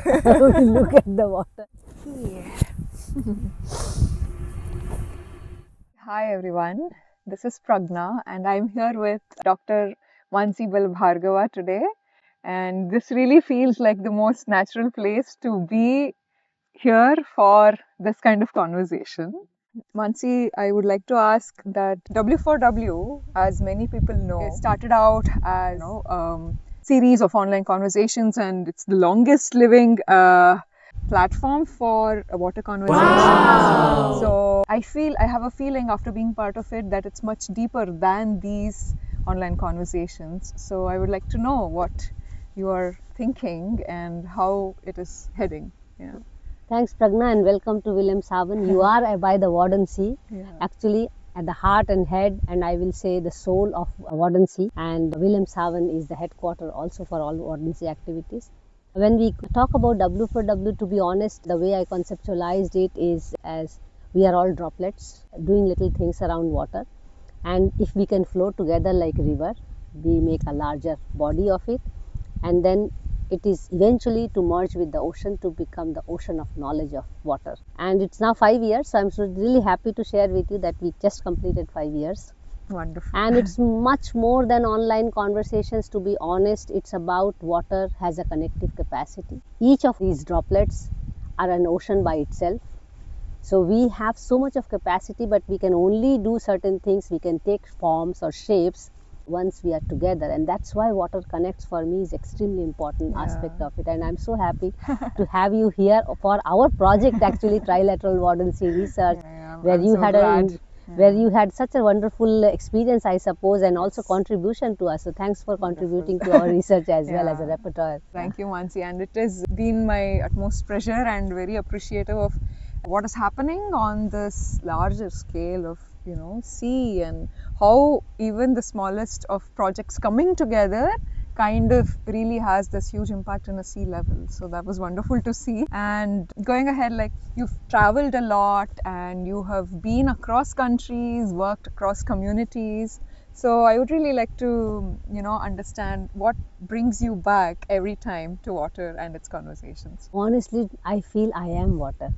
we look at the water. Yeah. Hi everyone, this is Prajna and I'm here with Dr. Mansee Bhargava today, and this really feels like the most natural place to be here for this kind of conversation. Mansee, I would like to ask that W4W, as many people know, it started out as series of online conversations, and it's the longest living platform for water conversations. Wow. So I have a feeling after being part of it that it's much deeper than these online conversations. So I would like to know what you are thinking and how it is heading. Yeah. Thanks, Prajna, and welcome to Wilhelmshaven. You are by the Wadden Sea, actually at the heart and head, and I will say the soul of Wadden Sea. And Wilhelmshaven is the headquarter also for all Wadden Sea activities. When we talk about W4W, to be honest, the way I conceptualized it is as we are all droplets doing little things around water, and if we can flow together like a river, we make a larger body of it, and then it is eventually to merge with the ocean to become the ocean of knowledge of water. And it's now 5 years, so I'm really happy to share with you that we just completed 5 years. Wonderful. And it's much more than online conversations, to be honest. It's about water has a connective capacity. Each of these droplets are an ocean by itself. So we have so much of capacity, but we can only do certain things. We can take forms or shapes once we are together, and that's why water connects for me is extremely important aspect of it. And I'm so happy to have you here for our project, actually Trilateral Wadden Sea Research, where you had where you had such a wonderful experience, I suppose, and also contribution to us. So thanks for contributing to our research as well as a repertoire. Thank you, Mansee, and it has been my utmost pleasure and very appreciative of what is happening on this larger scale of sea, and how even the smallest of projects coming together kind of really has this huge impact on a sea level. So that was wonderful to see. And going ahead, like, you've traveled a lot and you have been across countries, worked across communities. So I would really like to understand what brings you back every time to water and its conversations. Honestly, I feel I am water.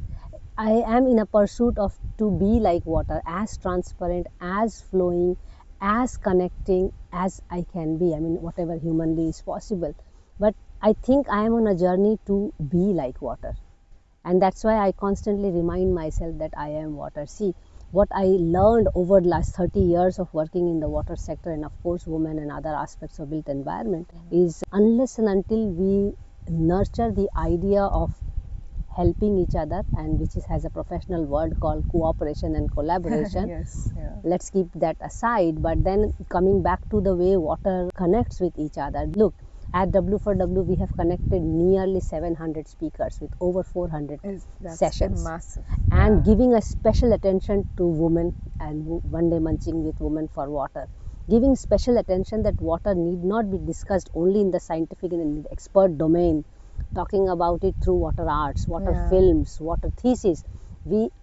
I am in a pursuit of to be like water, as transparent, as flowing, as connecting as I can be. I mean, whatever humanly is possible. But I think I am on a journey to be like water. And that's why I constantly remind myself that I am water. See, what I learned over the last 30 years of working in the water sector, and of course women and other aspects of built environment, is unless and until we nurture the idea of helping each other, and which has a professional word called cooperation and collaboration. Let's keep that aside, but then coming back to the way water connects with each other. Look, at W4W we have connected nearly 700 speakers with over 400 sessions. Massive. And giving a special attention to women and one day munching with women for water. Giving special attention that water need not be discussed only in the scientific and expert domain, talking about it through water arts, water films, water thesis.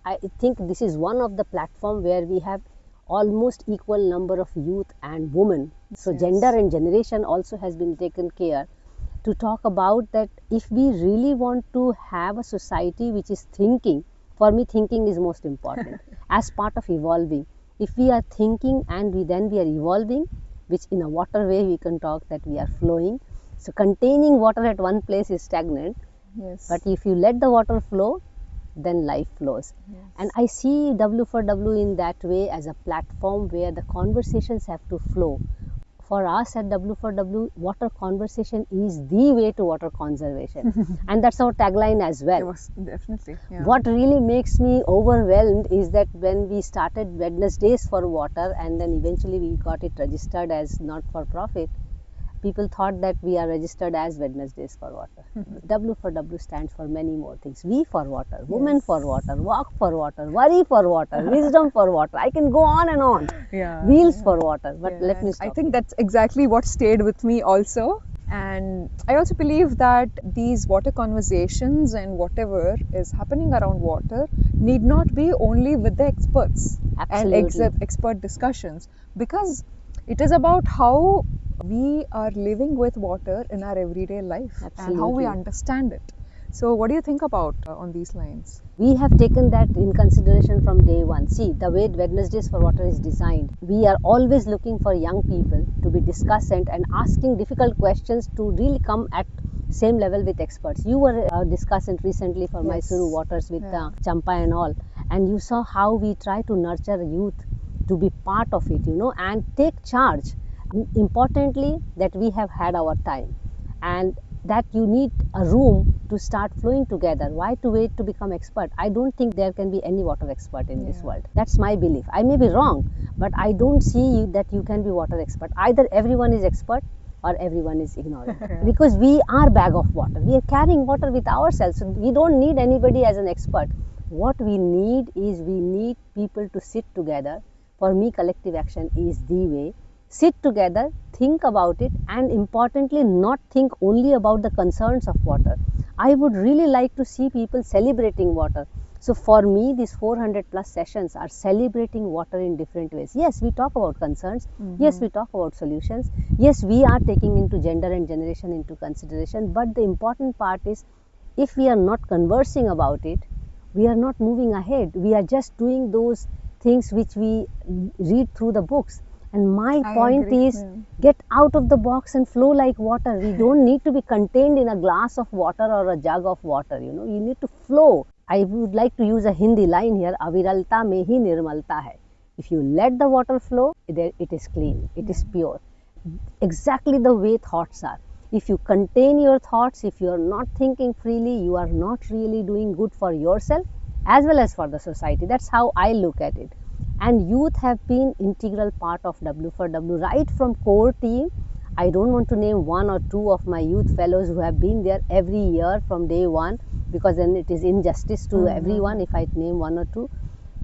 I think this is one of the platform where we have almost equal number of youth and women. So gender and generation also has been taken care to talk about that. If we really want to have a society which is thinking, for me thinking is most important as part of evolving. If we are thinking and we are evolving, which in a water way we can talk that we are flowing. So containing water at one place is stagnant, but if you let the water flow, then life flows. And I see W4W in that way, as a platform where the conversations have to flow. For us at W4W, water conversation is the way to water conservation. And that's our tagline as well. Definitely. What really makes me overwhelmed is that when we started Wednesdays for water, and then eventually we got it registered as not for profit, people thought that we are registered as Wednesdays for water. W4W stands for many more things. We for water, women for water, walk for water, worry for water, wisdom for water. I can go on and on. Wheels for water. But let me stop. I think that's exactly what stayed with me also. And I also believe that these water conversations and whatever is happening around water need not be only with the experts and expert discussions, because it is about how we are living with water in our everyday life and how we understand it. So what do you think about on these lines? We have taken that in consideration from day one. See, the way Wednesdays for Water is designed, we are always looking for young people to be discussant and asking difficult questions to really come at same level with experts. You were a discussant recently for Yes. Mysuru waters with Yeah. Champa and all, and you saw how we try to nurture youth to be part of it, and take charge. Importantly, that we have had our time, and that you need a room to start flowing together. Why to wait to become expert? I don't think there can be any water expert in this world. That's my belief. I may be wrong, but I don't see that you can be water expert. Either everyone is expert or everyone is ignorant. Because we are bag of water. We are carrying water with ourselves. So we don't need anybody as an expert. What we need is we need people to sit together. For me, collective action is the way. Sit together, think about it, and importantly, not think only about the concerns of water. I would really like to see people celebrating water. So for me, these 400 plus sessions are celebrating water in different ways. Yes, we talk about concerns. Yes, we talk about solutions. Yes, we are taking into gender and generation into consideration. But the important part is, if we are not conversing about it, we are not moving ahead. We are just doing those things which we read through the books. And my point is, get out of the box and flow like water. We don't need to be contained in a glass of water or a jug of water. You need to flow. I would like to use a Hindi line here, aviralta mein hi nirmalta hai. If you let the water flow, it is clean, it is pure. Exactly the way thoughts are. If you contain your thoughts, if you are not thinking freely, you are not really doing good for yourself as well as for the society. That's how I look at it. And youth have been integral part of WforW right from core team. I don't want to name one or two of my youth fellows who have been there every year from day one, because then it is injustice to everyone if I name one or two.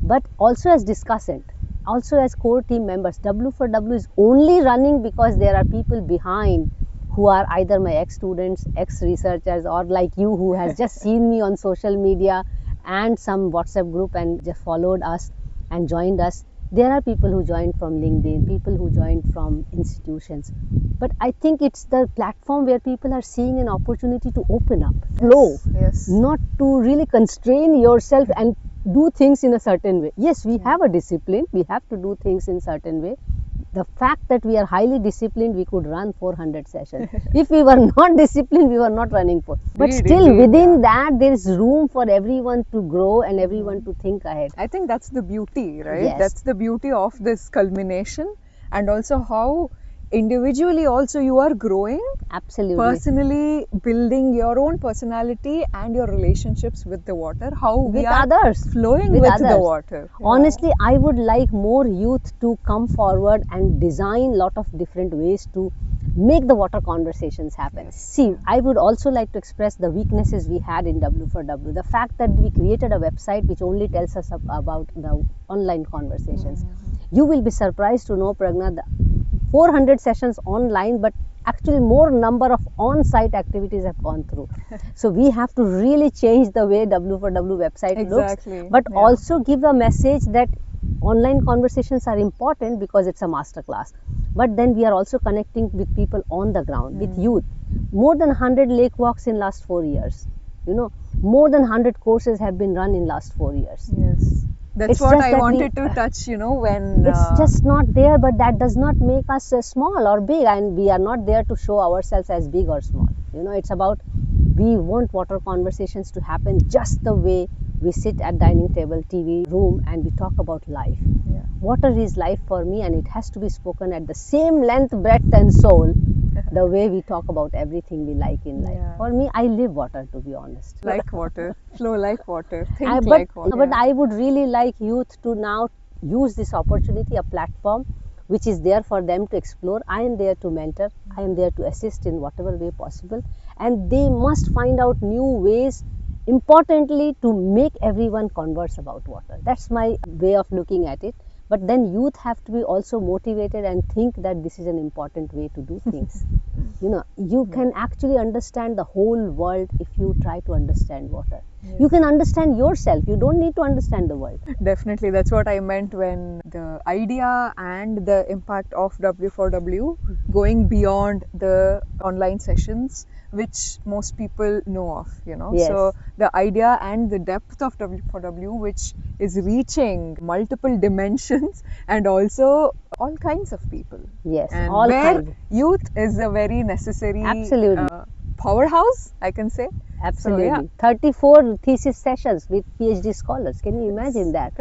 But also as discussant, also as core team members, WforW is only running because there are people behind who are either my ex-students, ex-researchers, or like you who has just seen me on social media and some WhatsApp group and just followed us and joined us. There are people who joined from LinkedIn, people who joined from institutions. But I think it's the platform where people are seeing an opportunity to open up, flow, not to really constrain yourself and do things in a certain way. Yes, we have a discipline, we have to do things in a certain way. The fact that we are highly disciplined, we could run 400 sessions. If we were not disciplined, we were not running for. But still, within that, there is room for everyone to grow and everyone to think ahead. I think that's the beauty, right? Yes. That's the beauty of this culmination, and also how individually also you are growing. Absolutely. Personally building your own personality and your relationships with the water, how we With are others. flowing With with others. the water. Honestly, I would like more youth to come forward and design a lot of different ways to make the water conversations happen. See, I would also like to express the weaknesses we had in WforW. The fact that we created a website which only tells us about the online conversations. You will be surprised to know, Prajna, 400 sessions online, but actually more number of on-site activities have gone through. So we have to really change the way WforW website looks, but also give a message that online conversations are important because it's a master class. But then we are also connecting with people on the ground, with youth. More than 100 lake walks in last 4 years. More than 100 courses have been run in last 4 years. Yes. That's It's what just I that wanted to touch, when... It's just not there, but that does not make us small or big, and we are not there to show ourselves as big or small. It's about, we want water conversations to happen just the way we sit at dining table, TV room, and we talk about life. Water is life for me, and it has to be spoken at the same length, breadth and soul the way we talk about everything we like in life. For me, I live water, to be honest. Like water, flow like water, think like water. But I would really like youth to now use this opportunity, a platform which is there for them to explore. I am there to mentor, I am there to assist in whatever way possible, and they must find out new ways, importantly, to make everyone converse about water. That's my way of looking at it. But then youth have to be also motivated and think that this is an important way to do things. You can actually understand the whole world if you try to understand water. Yes. You can understand yourself. You don't need to understand the world. Definitely, that's what I meant when the idea and the impact of W4W going beyond the online sessions, which most people know of, Yes. So the idea and the depth of W4W, which is reaching multiple dimensions and also all kinds of people. Yes, and all where kinds. youth is a very necessary Absolutely. powerhouse, I can say. Absolutely. So, yeah. 34 thesis sessions with PhD scholars. Can you imagine that?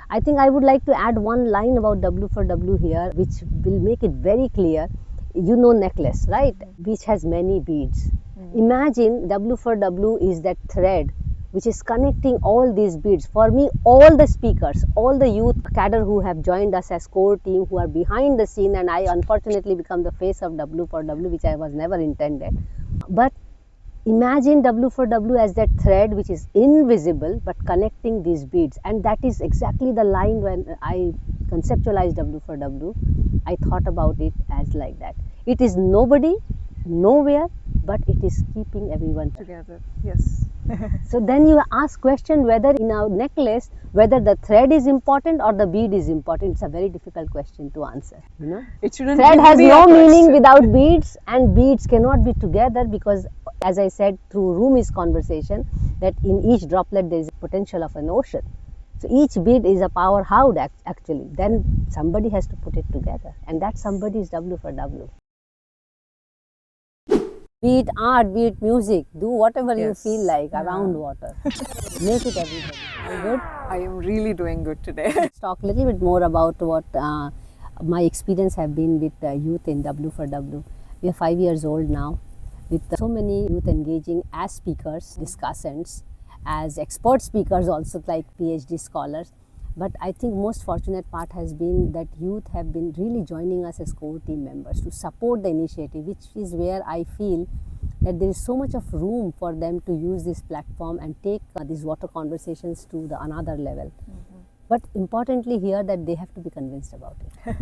I think I would like to add one line about W4W here, which will make it very clear. You know necklace, right? Which has many beads. Imagine W4W is that thread which is connecting all these beads. For me, all the speakers, all the youth cadre who have joined us as core team, who are behind the scene, and I unfortunately become the face of W4W, which I was never intended. But imagine W4W as that thread which is invisible but connecting these beads, and that is exactly the line when I conceptualized W4W. I thought about it as like that. It is nobody, nowhere, but it is keeping everyone Together. Yes. So then you ask question whether in our necklace, whether the thread is important or the bead is important. It's a very difficult question to answer. It shouldn't Thread even has be no a meaning question. without beads, and beads cannot be together because, as I said through Rumi's conversation, that in each droplet there is a potential of an ocean. So each bead is a powerhouse actually. Then somebody has to put it together, and that somebody is W4W. Be it art, be it music, do whatever you Yes. feel like Yeah. around water. Make it everybody. Are you good? I am really doing good today. Let's talk a little bit more about what my experience have been with youth in W4W. We are 5 years old now, with so many youth engaging as speakers, discussants, as expert speakers also, like PhD scholars. But I think most fortunate part has been that youth have been really joining us as core team members to support the initiative, which is where I feel that there is so much of room for them to use this platform and take these water conversations to the another level. But importantly here, that they have to be convinced about it.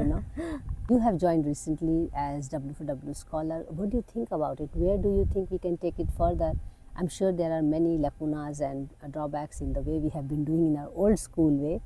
You have joined recently as W4W scholar. What do you think about it? Where do you think we can take it further? I'm sure there are many lacunas and drawbacks in the way we have been doing in our old school way.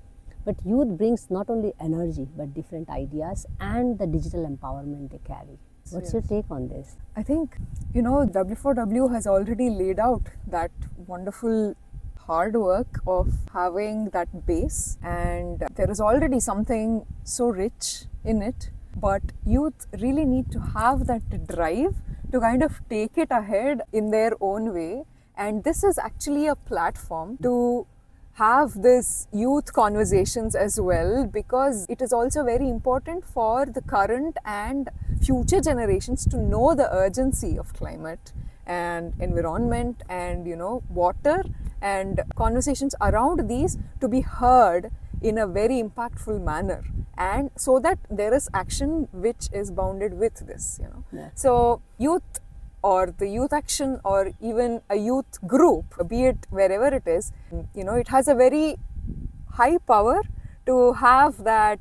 But youth brings not only energy but different ideas and the digital empowerment they carry. What's your take on this? I think, W4W has already laid out that wonderful hard work of having that base, and there is already something so rich in it, but youth really need to have that drive to kind of take it ahead in their own way. And this is actually a platform to have this youth conversations as well, because it is also very important for the current and future generations to know the urgency of climate and environment and water, and conversations around these to be heard in a very impactful manner, and so that there is action which is bounded with this. Yeah. So youth, or the youth action, or even a youth group, be it wherever it is, it has a very high power to have that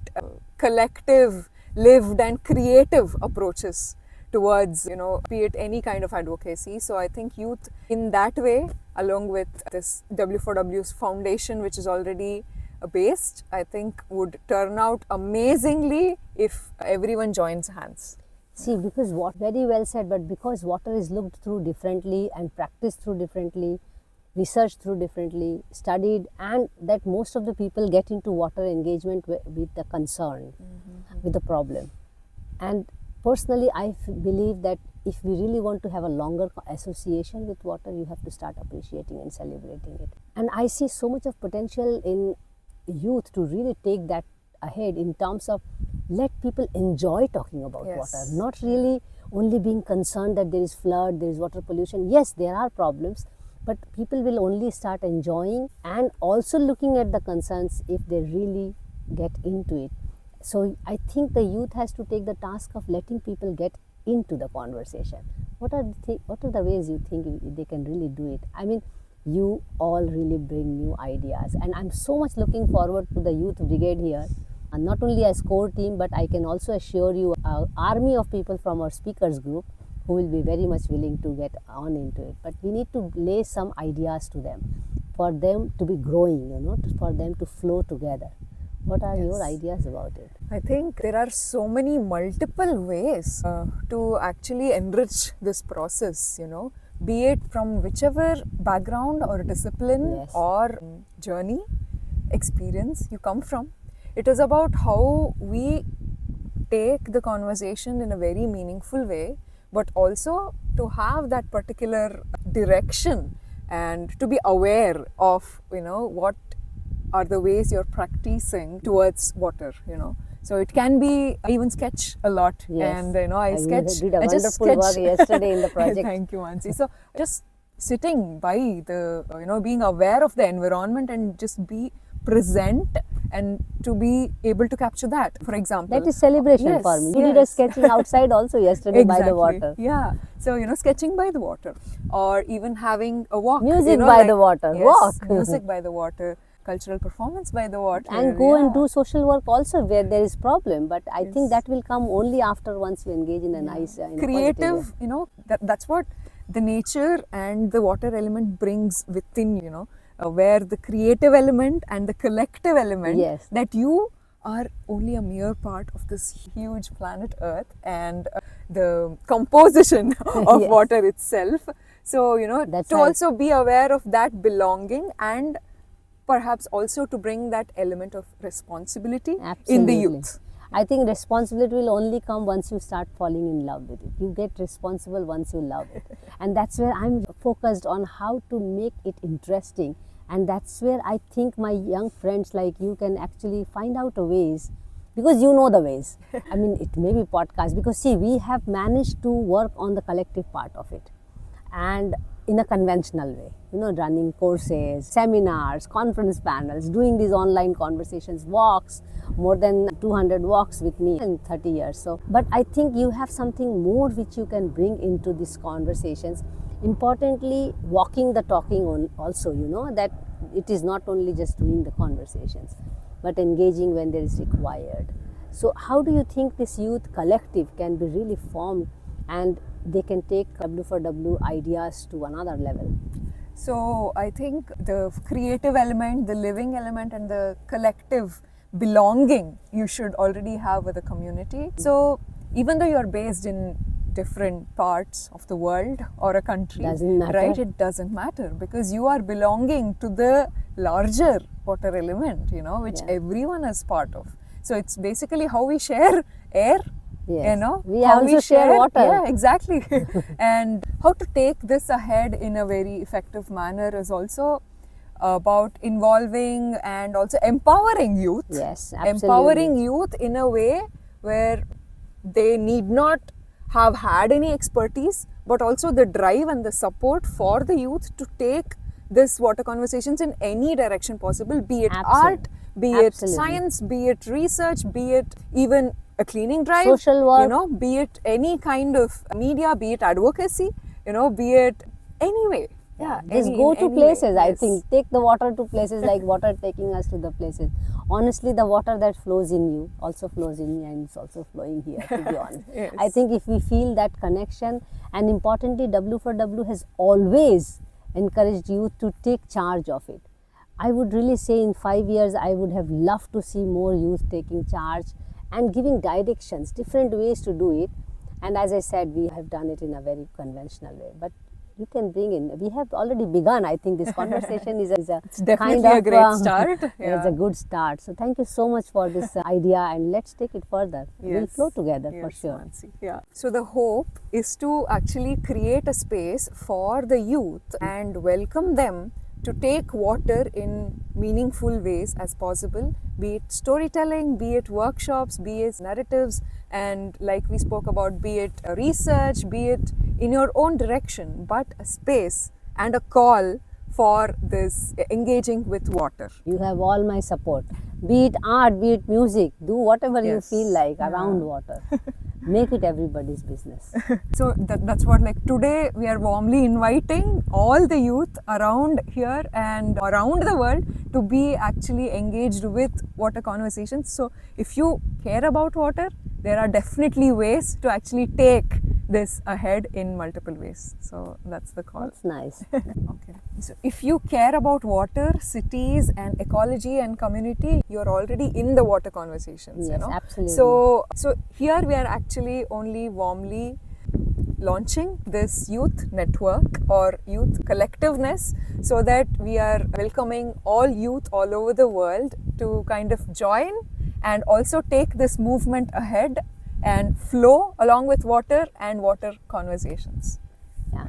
collective, lived and creative approaches towards, be it any kind of advocacy. So I think youth in that way, along with this W4W's foundation, which is already based, I think would turn out amazingly if everyone joins hands. See, because what very well said, but because water is looked through differently and practiced through differently, researched through differently, studied, and that most of the people get into water engagement with the concern, with the problem. And personally, I believe that if we really want to have a longer association with water, you have to start appreciating and celebrating it. And I see so much of potential in youth to really take that ahead in terms of let people enjoy talking about water, not really only being concerned that there is flood, there is water pollution. Yes, there are problems, but people will only start enjoying and also looking at the concerns if they really get into it. So I think the youth has to take the task of letting people get into the conversation. What are the ways you think they can really do it? I mean, you all really bring new ideas, and I'm so much looking forward to the youth brigade here, not only as core team, but I can also assure you an army of people from our speakers group who will be very much willing to get on into it. But we need to lay some ideas to them for them to be growing, for them to flow together. What are your ideas about it? I think there are so many multiple ways to actually enrich this process, be it from whichever background or discipline or journey, experience you come from. It is about how we take the conversation in a very meaningful way, but also to have that particular direction and to be aware of, what are the ways you're practicing towards water, So it can be even sketch a lot, and I sketch. Did a wonderful work yesterday in the project. Thank you, Mansee. So just sitting by the, being aware of the environment and just be present and to be able to capture that, for example. That is celebration for me. You did a sketching outside also yesterday by the water. Yeah. So, sketching by the water, or even having a walk. Music by the water. Walk. Music by the water. Cultural performance by the water. And go and do social work also where there is problem. But I think that will come only after once you engage in a nice, creative, that's what the nature and the water element brings within, where the creative element and the collective element, that you are only a mere part of this huge planet Earth and the composition of water itself. So, to also be aware of that belonging and perhaps also to bring that element of responsibility in the youth. I think responsibility will only come once you start falling in love with it. You get responsible once you love it. And that's where I'm focused on how to make it interesting. And that's where I think my young friends like you can actually find out a ways, because you know the ways. I mean, it may be podcast, because see, we have managed to work on the collective part of it. And in a conventional way, running courses, seminars, conference panels, doing these online conversations, walks, more than 200 walks with me in 30 years. So, but I think you have something more which you can bring into these conversations. Importantly, walking the talking on also, that it is not only just doing the conversations, but engaging when there is required. So how do you think this youth collective can be really formed and they can take WforW ideas to another level? So I think the creative element, the living element, and the collective belonging you should already have with the community. So even though you're based in different parts of the world or a country, right? It doesn't matter, because you are belonging to the larger water element, which everyone is part of. So it's basically how we share air. We also share water. Yeah, exactly. And how to take this ahead in a very effective manner is also about involving and also empowering youth. Yes, absolutely. Empowering youth in a way where they need not have had any expertise, but also the drive and the support for the youth to take this water conversations in any direction possible, be it art, be it science, be it research, be it even a cleaning drive, social work, be it any kind of media, be it advocacy, be it any way. Just go to places. I think take the water to places like water taking us to the places. Honestly, the water that flows in you also flows in me, and it's also flowing here, to be honest. I think if we feel that connection, and importantly, WforW has always encouraged youth to take charge of it. I would really say in 5 years, I would have loved to see more youth taking charge and giving directions, different ways to do it. And as I said, we have done it in a very conventional way. But you can bring in, we have already begun. I think this conversation is a it's definitely kind of a great start. It's a good start. So thank you so much for this idea, and let's take it further. We'll flow together for sure. Mansee. So the hope is to actually create a space for the youth and welcome them to take water in meaningful ways as possible, be it storytelling, be it workshops, be it narratives, and like we spoke about, be it research, be it in your own direction, but a space and a call for this engaging with water. You have all my support. Be it art, be it music, do whatever you feel like around water. Make it everybody's business. So that's what, like, today we are warmly inviting all the youth around here and around the world to be actually engaged with water conversations. So if you care about water, there are definitely ways to actually take this ahead in multiple ways. So that's the call. That's nice. Okay. So if you care about water, cities and ecology and community, you're already in the water conversations. Yes, absolutely. So here we are actually only warmly launching this youth network or youth collectiveness, so that we are welcoming all youth all over the world to kind of join and also take this movement ahead and flow along with water and water conversations. Yeah.